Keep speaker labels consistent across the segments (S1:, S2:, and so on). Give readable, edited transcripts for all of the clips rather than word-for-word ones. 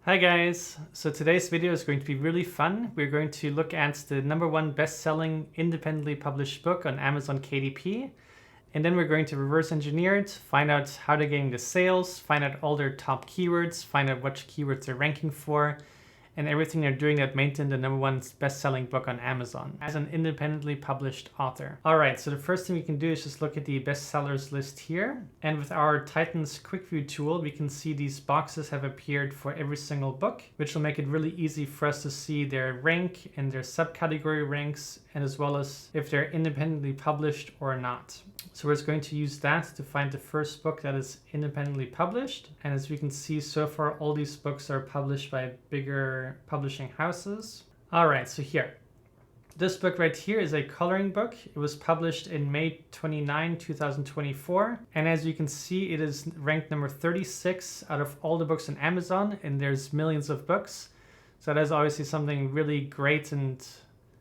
S1: Hi guys! So today's video is going to be really fun. We're going to look at the #1 best-selling independently published book on Amazon KDP. And then we're going to reverse engineer it, find out how they're getting the sales, find out all their top keywords, find out which keywords they're ranking for, and everything they're doing that made them the #1 best-selling book on Amazon as an independently published author. Alright, so the first thing we can do is just look at the bestsellers list here. And with our Titan's Quick View tool, we can see these boxes have appeared for every single book, which will make it really easy for us to see their rank and their subcategory ranks, and as well as if they're independently published or not. So we're just going to use that to find the first book that is independently published. And as we can see so far, all these books are published by bigger publishing houses. All right, so here. This book right here is a coloring book. It was published in May 29, 2024. And as you can see, it is ranked number 36 out of all the books on Amazon, and there's millions of books. So that is obviously something really great and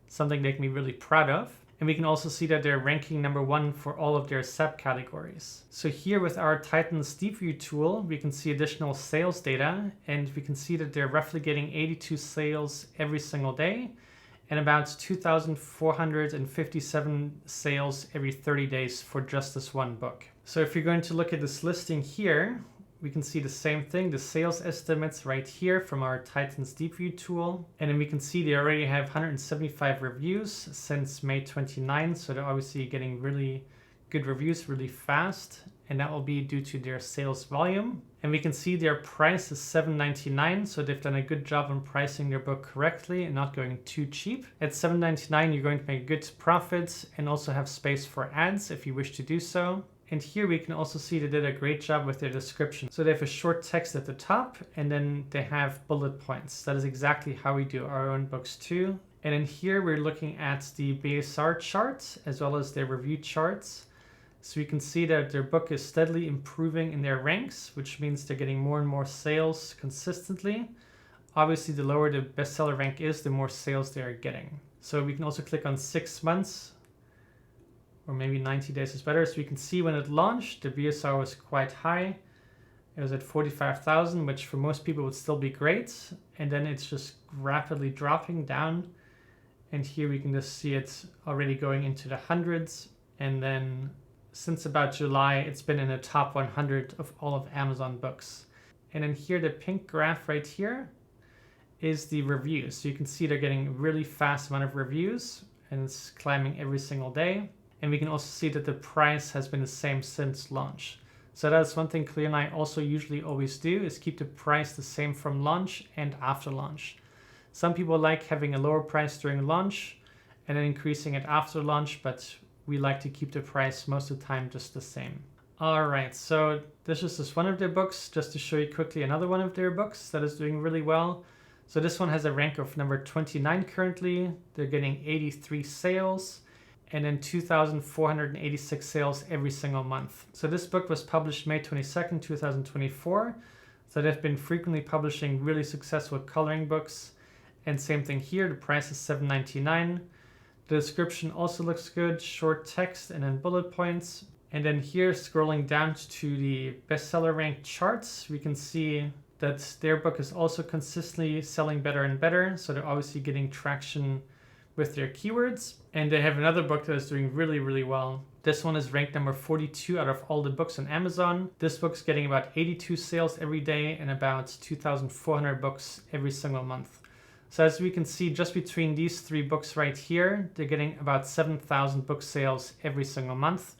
S1: something they can be really proud of. And we can also see that they're ranking #1 for all of their subcategories. So here with our Titan's Deep View tool, we can see additional sales data, and we can see that they're roughly getting 82 sales every single day and about 2,457 sales every 30 days for just this one book. So if you're going to look at this listing here, we can see the same thing, the sales estimates right here from our Titan's Deep View tool. And then we can see they already have 175 reviews since May 29. So they're obviously getting really good reviews really fast. And that will be due to their sales volume. And we can see their price is $7.99. So they've done a good job on pricing their book correctly and not going too cheap. At $7.99, you're going to make good profits and also have space for ads if you wish to do so. And here we can also see they did a great job with their description. So they have a short text at the top, and then they have bullet points. That is exactly how we do our own books too. And in here we're looking at the BSR charts as well as their review charts. So we can see that their book is steadily improving in their ranks, which means they're getting more and more sales consistently. Obviously, the lower the bestseller rank is, the more sales they are getting. So we can also click on 6 months. Or maybe 90 days is better. So we can see when it launched, the BSR was quite high. It was at 45,000, which for most people would still be great. And then it's just rapidly dropping down. And here we can just see it already going into the hundreds. And then since about July, it's been in the top 100 of all of Amazon books. And then here, the pink graph right here is the reviews. So you can see they're getting a really fast amount of reviews, and it's climbing every single day. And we can also see that the price has been the same since launch. So that's one thing Cleo and I also usually always do, is keep the price the same from launch and after launch. Some people like having a lower price during launch and then increasing it after launch, but we like to keep the price most of the time just the same. All right, so this is just one of their books, just to show you quickly another one of their books that is doing really well. So this one has a rank of number 29 currently. They're getting 83 sales. And then 2,486 sales every single month. So this book was published May 22nd, 2024. So they've been frequently publishing really successful coloring books. And same thing here, the price is $7.99. The description also looks good, short text and then bullet points. And then here, scrolling down to the bestseller rank charts, we can see that their book is also consistently selling better and better. So they're obviously getting traction with their keywords. And they have another book that is doing really, really well. This one is ranked number 42 out of all the books on Amazon. This book's getting about 82 sales every day and about 2,400 books every single month. So as we can see, just between these 3 books right here, they're getting about 7,000 book sales every single month.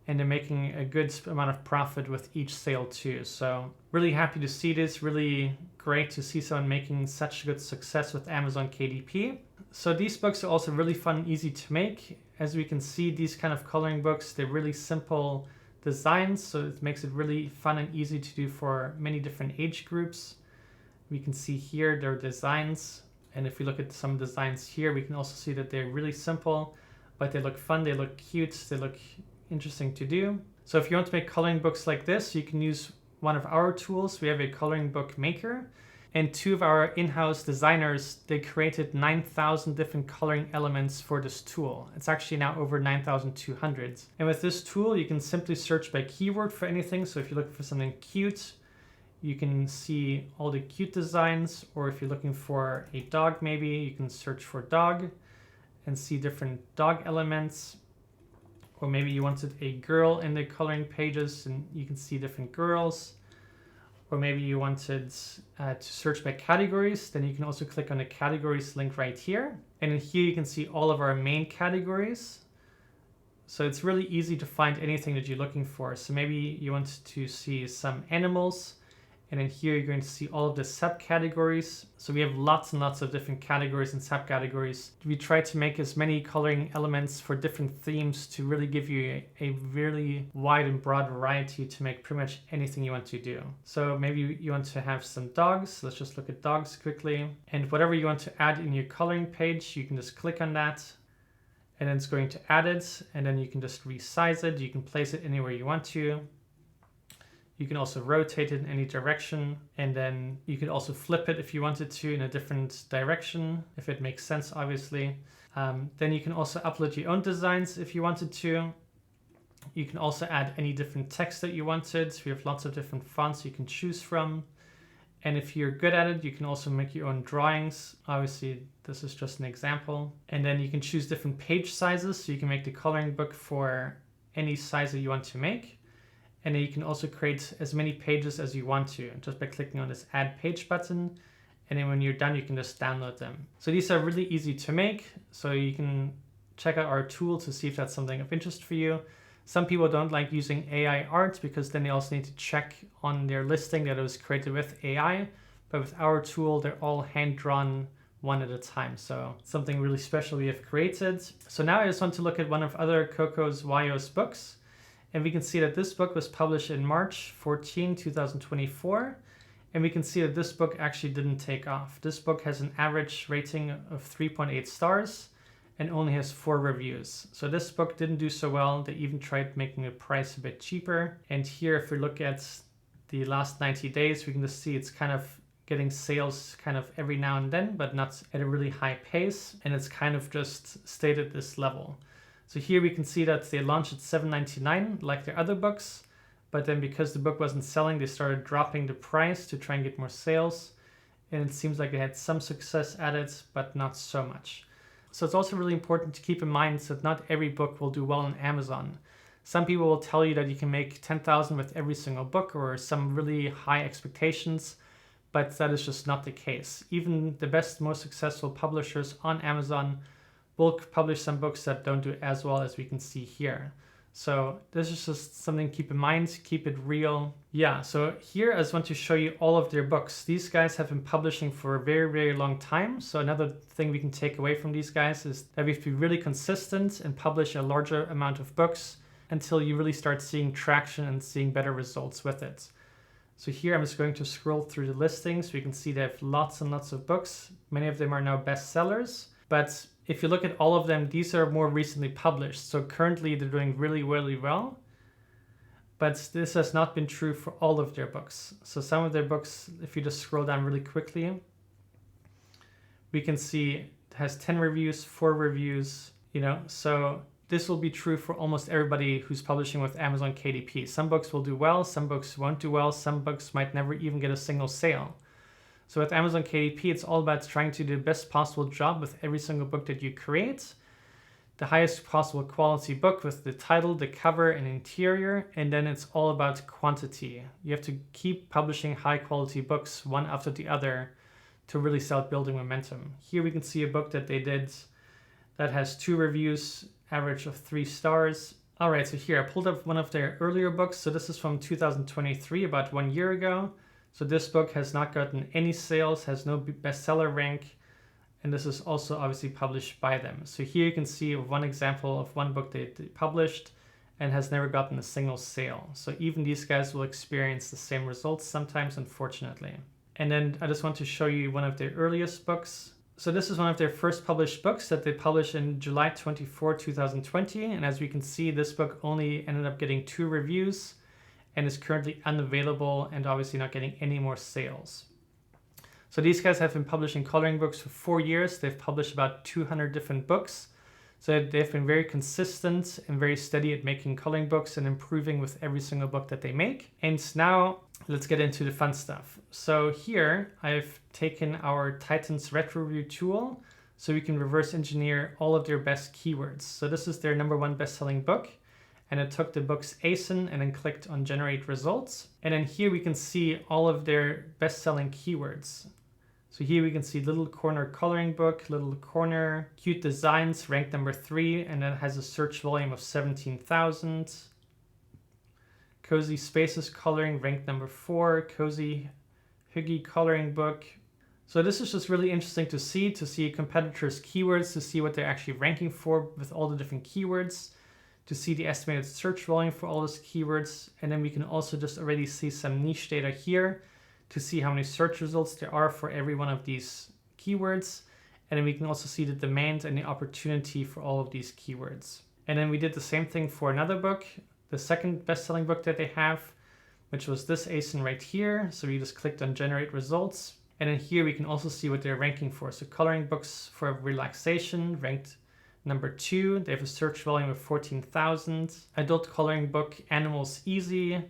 S1: And they're making a good amount of profit with each sale too. So really happy to see this, really great to see someone making such good success with Amazon KDP. So these books are also really fun and easy to make. As we can see, these kind of coloring books, they're really simple designs. So it makes it really fun and easy to do for many different age groups. We can see here their designs. And if we look at some designs here, we can also see that they're really simple, but they look fun, they look cute, they look interesting to do. So if you want to make coloring books like this, you can use one of our tools. We have a coloring book maker, and 2 of our in-house designers, they created 9,000 different coloring elements for this tool. It's actually now over 9,200. And with this tool, you can simply search by keyword for anything. So if you're looking for something cute, you can see all the cute designs, or if you're looking for a dog, maybe you can search for dog and see different dog elements. Or maybe you wanted a girl in the coloring pages and you can see different girls. Or maybe you wanted to search by categories, then you can also click on the categories link right here. And in here you can see all of our main categories. So it's really easy to find anything that you're looking for. So maybe you want to see some animals, and in here you're going to see all of the subcategories. So we have lots and lots of different categories and subcategories. We try to make as many coloring elements for different themes to really give you a really wide and broad variety to make pretty much anything you want to do. So maybe you want to have some dogs. Let's just look at dogs quickly. And whatever you want to add in your coloring page, you can just click on that. And then it's going to add it. And then you can just resize it. You can place it anywhere you want to. You can also rotate it in any direction, and then you could also flip it if you wanted to in a different direction, if it makes sense, obviously. Then you can also upload your own designs if you wanted to. You can also add any different text that you wanted. We have lots of different fonts you can choose from. And if you're good at it, you can also make your own drawings. Obviously, this is just an example. And then you can choose different page sizes, so you can make the coloring book for any size that you want to make. And then you can also create as many pages as you want to just by clicking on this add page button. And then when you're done, you can just download them. So these are really easy to make. So you can check out our tool to see if that's something of interest for you. Some people don't like using AI art because then they also need to check on their listing that it was created with AI. But with our tool, they're all hand-drawn one at a time. So something really special we have created. So now I just want to look at one of other Coco's Wayos books. And we can see that this book was published in March 14, 2024. And we can see that this book actually didn't take off. This book has an average rating of 3.8 stars and only has 4 reviews. So this book didn't do so well. They even tried making the price a bit cheaper. And here, if we look at the last 90 days, we can just see it's kind of getting sales kind of every now and then, but not at a really high pace. And it's kind of just stayed at this level. So here we can see that they launched at $7.99 like their other books, but then because the book wasn't selling, they started dropping the price to try and get more sales. And it seems like they had some success at it, but not so much. So it's also really important to keep in mind that not every book will do well on Amazon. Some people will tell you that you can make 10,000 with every single book or some really high expectations, but that is just not the case. Even the best, most successful publishers on Amazon will publish some books that don't do as well as we can see here. So this is just something to keep in mind, keep it real. Yeah, so here I just want to show you all of their books. These guys have been publishing for a very, very long time. So another thing we can take away from these guys is that we have to be really consistent and publish a larger amount of books until you really start seeing traction and seeing better results with it. So here I'm just going to scroll through the listings. We can see they have lots and lots of books. Many of them are now bestsellers, but if you look at all of them, these are more recently published. So currently they're doing really, really well. But this has not been true for all of their books. So some of their books, if you just scroll down really quickly, we can see it has 10 reviews, 4 reviews, so this will be true for almost everybody who's publishing with Amazon KDP. Some books will do well, some books won't do well, some books might never even get a single sale. So with Amazon KDP, it's all about trying to do the best possible job with every single book that you create. The highest possible quality book with the title, the cover, and interior. And then it's all about quantity. You have to keep publishing high quality books one after the other to really start building momentum. Here we can see a book that they did that has 2 reviews, average of 3 stars. All right, so here I pulled up one of their earlier books. So this is from 2023, about 1 year ago. So this book has not gotten any sales, has no bestseller rank, and this is also obviously published by them. So here you can see one example of one book they published and has never gotten a single sale. So even these guys will experience the same results sometimes, unfortunately. And then I just want to show you one of their earliest books. So this is one of their first published books that they published in July 24, 2020. And as we can see, this book only ended up getting 2 reviews and is currently unavailable and obviously not getting any more sales. So these guys have been publishing coloring books for 4 years. They've published about 200 different books. So they've been very consistent and very steady at making coloring books and improving with every single book that they make. And now let's get into the fun stuff. So here I've taken our Titans retro review tool so we can reverse engineer all of their best keywords. So this is their #1 best-selling book, and I took the book's ASIN and then clicked on generate results. And then here we can see all of their best-selling keywords. So here we can see little corner coloring book, little corner, cute designs, ranked #3, and that has a search volume of 17,000. Cozy Spaces coloring, ranked #4, Cozy Huggy coloring book. So this is just really interesting to see competitors' keywords, to see what they're actually ranking for with all the different keywords, to see the estimated search volume for all those keywords. And then we can also just already see some niche data here to see how many search results there are for every one of these keywords. And then we can also see the demand and the opportunity for all of these keywords. And then we did the same thing for another book, the second best-selling book that they have, which was this ASIN right here. So we just clicked on generate results. And then here we can also see what they're ranking for. So coloring books for relaxation, ranked #2. They have a search volume of 14,000. Adult coloring book, Animals Easy,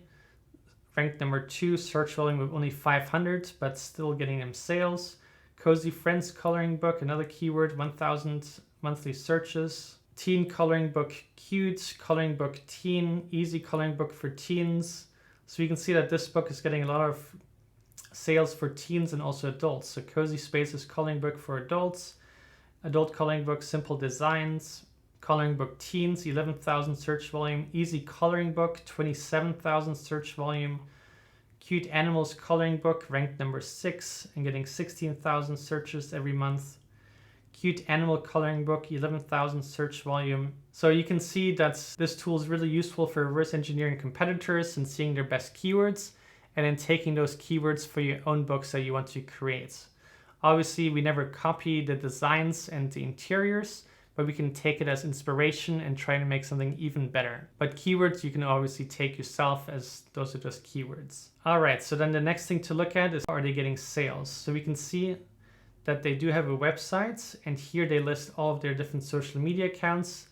S1: ranked #2, search volume of only 500, but still getting them sales. Cozy Friends coloring book, another keyword, 1,000 monthly searches. Teen coloring book, cute, coloring book, teen, easy coloring book for teens. So you can see that this book is getting a lot of sales for teens and also adults. So Cozy Spaces coloring book for adults, adult coloring book, simple designs, coloring book teens, 11,000 search volume, easy coloring book, 27,000 search volume, cute animals coloring book, ranked #6 and getting 16,000 searches every month. Cute animal coloring book, 11,000 search volume. So you can see that this tool is really useful for reverse engineering competitors and seeing their best keywords, and then taking those keywords for your own books that you want to create. Obviously, we never copy the designs and the interiors, but we can take it as inspiration and try to make something even better. But keywords you can obviously take yourself, as those are just keywords. All right, so then the next thing to look at is, are they getting sales? So we can see that they do have a website, and here they list all of their different social media accounts.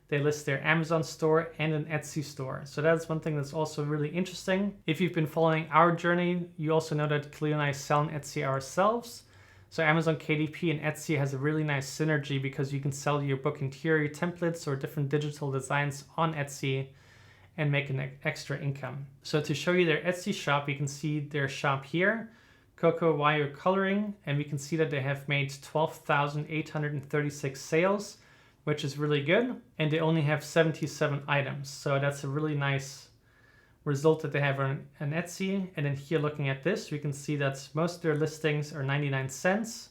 S1: They list their Amazon store and an Etsy store. So that's one thing that's also really interesting. If you've been following our journey, you also know that Khalil and I sell on Etsy ourselves. So Amazon KDP and Etsy has a really nice synergy because you can sell your book interior templates or different digital designs on Etsy and make an extra income. So to show you their Etsy shop, you can see their shop here, Coco Wire Coloring, and we can see that they have made 12,836 sales, which is really good. And they only have 77 items. So that's a really nice result that they have on Etsy. And then here, looking at this, we can see that most of their listings are 99 cents,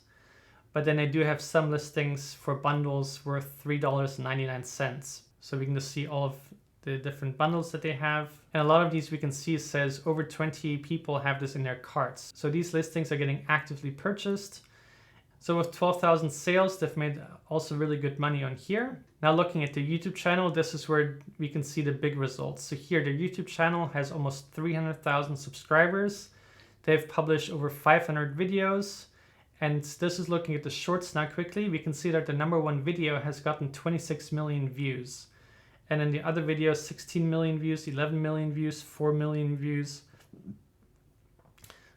S1: but then they do have some listings for bundles worth $3.99. So we can just see all of the different bundles that they have. And a lot of these we can see says over 20 people have this in their carts. So these listings are getting actively purchased. So with 12,000 sales, they've made also really good money on here. Now looking at the YouTube channel, this is where we can see the big results. So here, their YouTube channel has almost 300,000 subscribers. They've published over 500 videos. And this is looking at the shorts now quickly. We can see that the #1 video has gotten 26 million views. And then the other videos, 16 million views, 11 million views, 4 million views.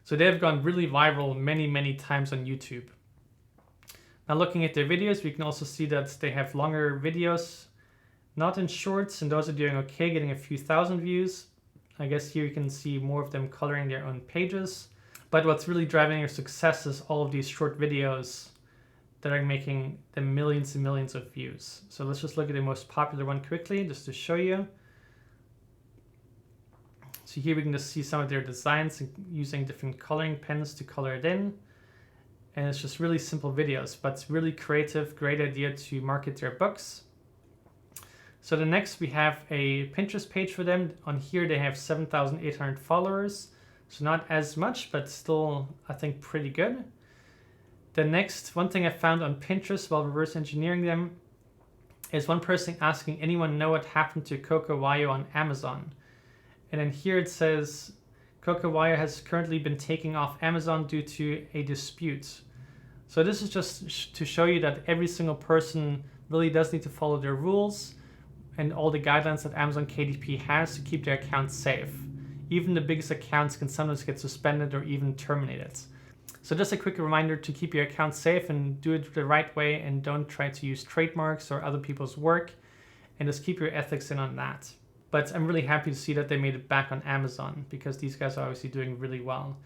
S1: So they've gone really viral many, many times on YouTube. Now looking at their videos, we can also see that they have longer videos, not in shorts, and those are doing okay, getting a few thousand views. I guess here you can see more of them coloring their own pages. But what's really driving their success is all of these short videos that are making them millions and millions of views. So let's just look at the most popular one quickly, just to show you. So here we can just see some of their designs and using different coloring pens to color it in. And it's just really simple videos, but it's really creative, great idea to market their books. So the next we have a Pinterest page for them. On here they have 7,800 followers. So not as much, but still I think pretty good. The next one thing I found on Pinterest while reverse engineering them is one person asking, anyone know what happened to Coco Wire on Amazon? And then here it says, Coco Wire has currently been taken off Amazon due to a dispute. So this is just to show you that every single person really does need to follow their rules and all the guidelines that Amazon KDP has to keep their accounts safe. Even the biggest accounts can sometimes get suspended or even terminated. So just a quick reminder to keep your account safe and do it the right way, and don't try to use trademarks or other people's work, and just keep your ethics in on that. But I'm really happy to see that they made it back on Amazon, because these guys are obviously doing really well.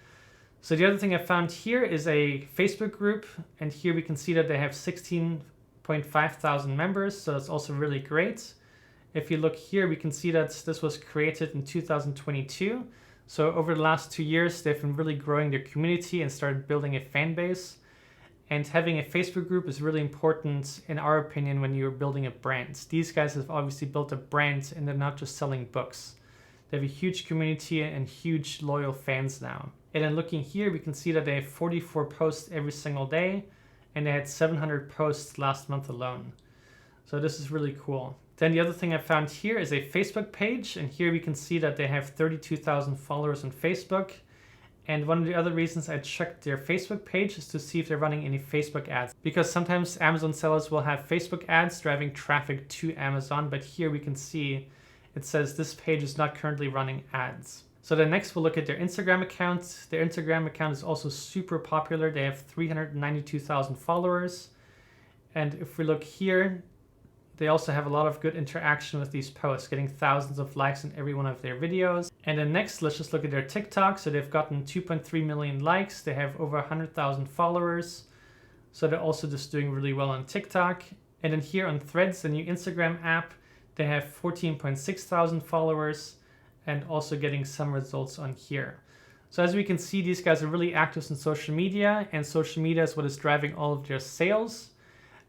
S1: So the other thing I found here is a Facebook group, and here we can see that they have 16.5 thousand members, so that's also really great. If you look here, we can see that this was created in 2022. So over the last 2 years, they've been really growing their community and started building a fan base. And having a Facebook group is really important, in our opinion, when you're building a brand. These guys have obviously built a brand, and they're not just selling books. They have a huge community and huge loyal fans now. And then looking here, we can see that they have 44 posts every single day, and they had 700 posts last month alone. So this is really cool. Then the other thing I found here is a Facebook page, and here we can see that they have 32,000 followers on Facebook. And one of the other reasons I checked their Facebook page is to see if they're running any Facebook ads, because sometimes Amazon sellers will have Facebook ads driving traffic to Amazon, but here we can see it says this page is not currently running ads. So then next we'll look at their Instagram account. Their Instagram account is also super popular. They have 392,000 followers. And if we look here, they also have a lot of good interaction with these posts, getting thousands of likes in every one of their videos. And then next, let's just look at their TikTok. So they've gotten 2.3 million likes. They have over 100,000 followers. So they're also just doing really well on TikTok. And then here on Threads, the new Instagram app, they have 14.6 thousand followers, and also getting some results on here. So as we can see, these guys are really active in social media, and social media is what is driving all of their sales.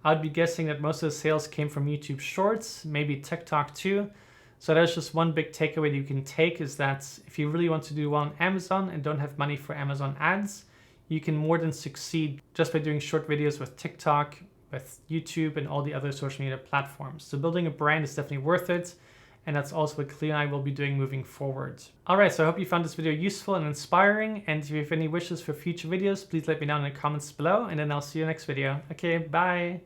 S1: I'd be guessing that most of the sales came from YouTube Shorts, maybe TikTok too. So that's just one big takeaway that you can take, is that if you really want to do well on Amazon and don't have money for Amazon ads, you can more than succeed just by doing short videos with TikTok, with YouTube, and all the other social media platforms. So building a brand is definitely worth it. And that's also what Cleo and I will be doing moving forward. All right, so I hope you found this video useful and inspiring. And if you have any wishes for future videos, please let me know in the comments below, and then I'll see you next video. Okay, bye.